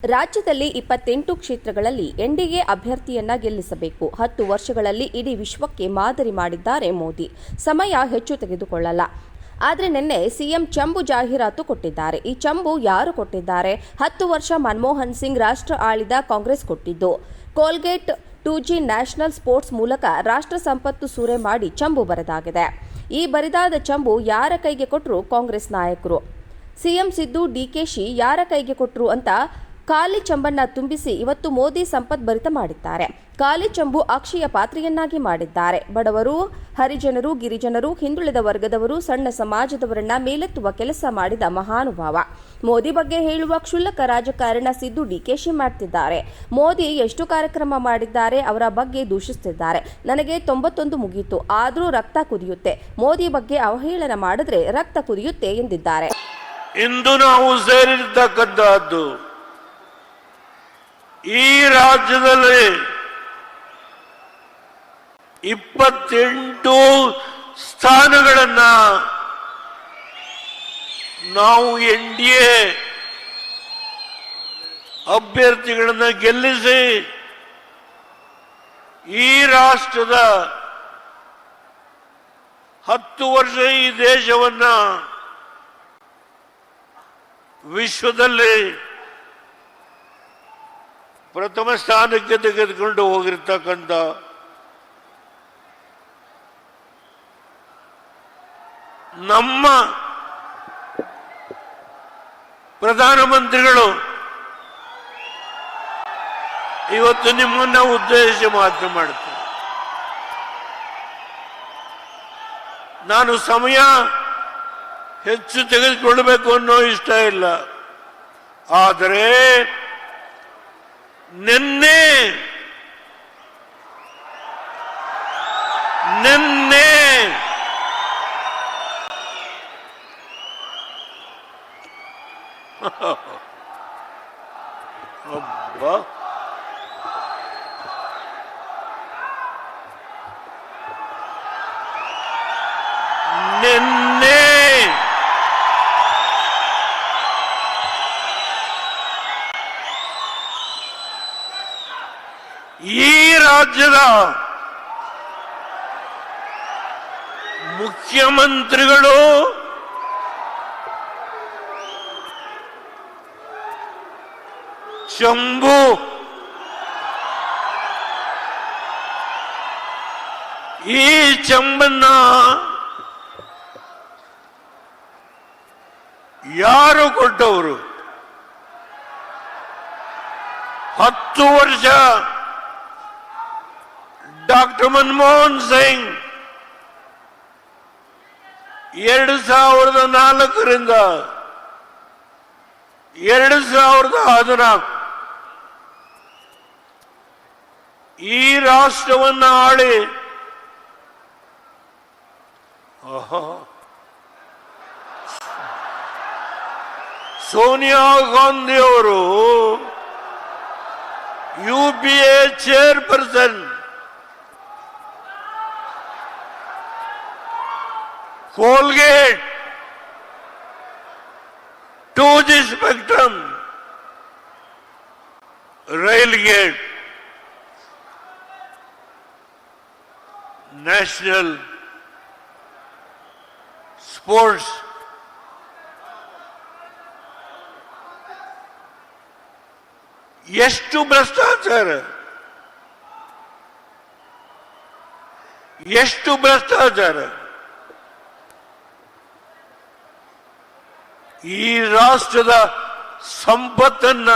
ರಾಜ್ಯದಲ್ಲಿ 28 ಕ್ಷೇತ್ರಗಳಲ್ಲಿ ಎನ್ಡಿಎ ಅಭ್ಯರ್ಥಿಯನ್ನ ಗೆಲ್ಲಿಸಬೇಕು. 10 ವರ್ಷಗಳಲ್ಲಿ ಇಡೀ ವಿಶ್ವಕ್ಕೆ ಮಾದರಿ ಮಾಡಿದ್ದಾರೆ ಮೋದಿ. ಸಮಯ ಹೆಚ್ಚು ತೆಗೆದುಕೊಳ್ಳಲ್ಲ. ಆದರೆ ನಿನ್ನೆ ಸಿಎಂ ಚಂಬು ಜಾಹೀರಾತು ಕೊಟ್ಟಿದ್ದಾರೆ. ಈ ಚಂಬು ಯಾರು ಕೊಟ್ಟಿದ್ದಾರೆ? 10 ವರ್ಷ ಮನಮೋಹನ್ ಸಿಂಗ್ ರಾಷ್ಟ್ರ ಆಳಿದ ಕಾಂಗ್ರೆಸ್ ಕೊಟ್ಟಿದ್ದು. ಕೋಲ್ಗೇಟ್ 2G ನ್ಯಾಷನಲ್ ಸ್ಪೋರ್ಟ್ಸ್ ಮೂಲಕ ರಾಷ್ಟ್ರ ಸಂಪತ್ತು ಸೂರೆ ಮಾಡಿ ಚಂಬು ಬರೆದಾಗಿದೆ. ಈ ಬರಿದಾದ ಚಂಬು ಯಾರ ಕೈಗೆ ಕೊಟ್ಟರು? ಕಾಂಗ್ರೆಸ್ ನಾಯಕರು. ಸಿಎಂ ಸಿದ್ದು, ಡಿಕೆಶಿ ಯಾರ ಕೈಗೆ ಕೊಟ್ಟರು ಅಂತ ಖಾಲಿ ಚಂಬನ್ನ ತುಂಬಿಸಿ ಇವತ್ತು ಮೋದಿ ಸಂಪದ್ಭರಿತ ಮಾಡಿದ್ದಾರೆ. ಖಾಲಿ ಚಂಬು ಅಕ್ಷಯ ಪಾತ್ರೆಯನ್ನಾಗಿ ಮಾಡಿದ್ದಾರೆ. ಬಡವರು, ಹರಿಜನರು, ಗಿರಿಜನರು, ಹಿಂದುಳಿದ ವರ್ಗದವರು, ಸಣ್ಣ ಸಮಾಜದವರನ್ನ ಮೇಲೆತ್ತುವ ಕೆಲಸ ಮಾಡಿದ ಮಹಾನುಭಾವ. ಮೋದಿ ಬಗ್ಗೆ ಹೇಳುವ ಕ್ಷುಲ್ಲಕ ರಾಜಕಾರಣ ಸಿದ್ದು, ಡಿಕೆಶಿ ಮಾಡ್ತಿದ್ದಾರೆ. ಮೋದಿ ಎಷ್ಟು ಕಾರ್ಯಕ್ರಮ ಮಾಡಿದ್ದಾರೆ, ಅವರ ಬಗ್ಗೆ ದೂಷಿಸುತ್ತಿದ್ದಾರೆ. ನನಗೆ 91 ಮುಗಿಯಿತು, ಆದರೂ ರಕ್ತ ಕುದಿಯುತ್ತೆ. ಮೋದಿ ಬಗ್ಗೆ ಅವಹೇಳನ ಮಾಡಿದ್ರೆ ರಕ್ತ ಕುದಿಯುತ್ತೆ ಎಂದಿದ್ದಾರೆ. ಇಂದು ನಾವು ಸೇರಿರ್ತಕ್ಕಂಥದ್ದು ಈ ರಾಜ್ಯದಲ್ಲಿ 28 ಸ್ಥಾನಗಳನ್ನ ನಾವು ಎನ್ಡಿಎ ಅಭ್ಯರ್ಥಿಗಳನ್ನ ಗೆಲ್ಲಿಸಿ ಈ ರಾಷ್ಟ್ರದ 10 ವರ್ಷ ಈ ದೇಶವನ್ನ ವಿಶ್ವದಲ್ಲಿ ಪ್ರಥಮ ಸ್ಥಾನಕ್ಕೆ ತೆಗೆದುಕೊಂಡು ಹೋಗಿರ್ತಕ್ಕಂಥ ನಮ್ಮ ಪ್ರಧಾನಮಂತ್ರಿಗಳು ಇವತ್ತು ನಿಮ್ಮನ್ನ ಉದ್ದೇಶಿಸಿ ಮಾತನಾಡುತ್ತಾರೆ. ನಾನು ಸಮಯ ಹೆಚ್ಚು ತೆಗೆದುಕೊಳ್ಳಬೇಕು ಅನ್ನೋ ಇಷ್ಟ ಇಲ್ಲ. ಆದರೆ ನಿನ್ನೆ ಅಬ್ಬಾ ನಿನ್ನೆ ಈ ರಾಜ್ಯದ ಮುಖ್ಯಮಂತ್ರಿಗಳು ಚಂಬು ಈ ಚಂಬನ್ನ ಯಾರು ಕೊಟ್ಟವರು? 10 ವರ್ಷ ಡಾಕ್ಟರ್ ಮನಮೋಹನ್ ಸಿಂಗ್ 2004ರಿಂದ 2014 ಈ ರಾಷ್ಟ್ರವನ್ನ ಆಳಿ ಸೋನಿಯಾ ಗಾಂಧಿ ಅವರು UPA chairperson, Coalgate 2G spectrum, Railgate national sports, ಎಷ್ಟು ಭ್ರಷ್ಟಾಚಾರ, ಎಷ್ಟು ಭ್ರಷ್ಟಾಚಾರ! ಈ ರಾಷ್ಟ್ರದ ಸಂಪತ್ತನ್ನ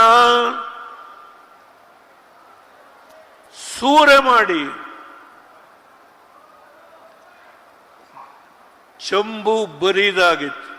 ಸೂರೆ ಮಾಡಿ ಚಂಬು ಬರಿದಾಗಿತ್ತು.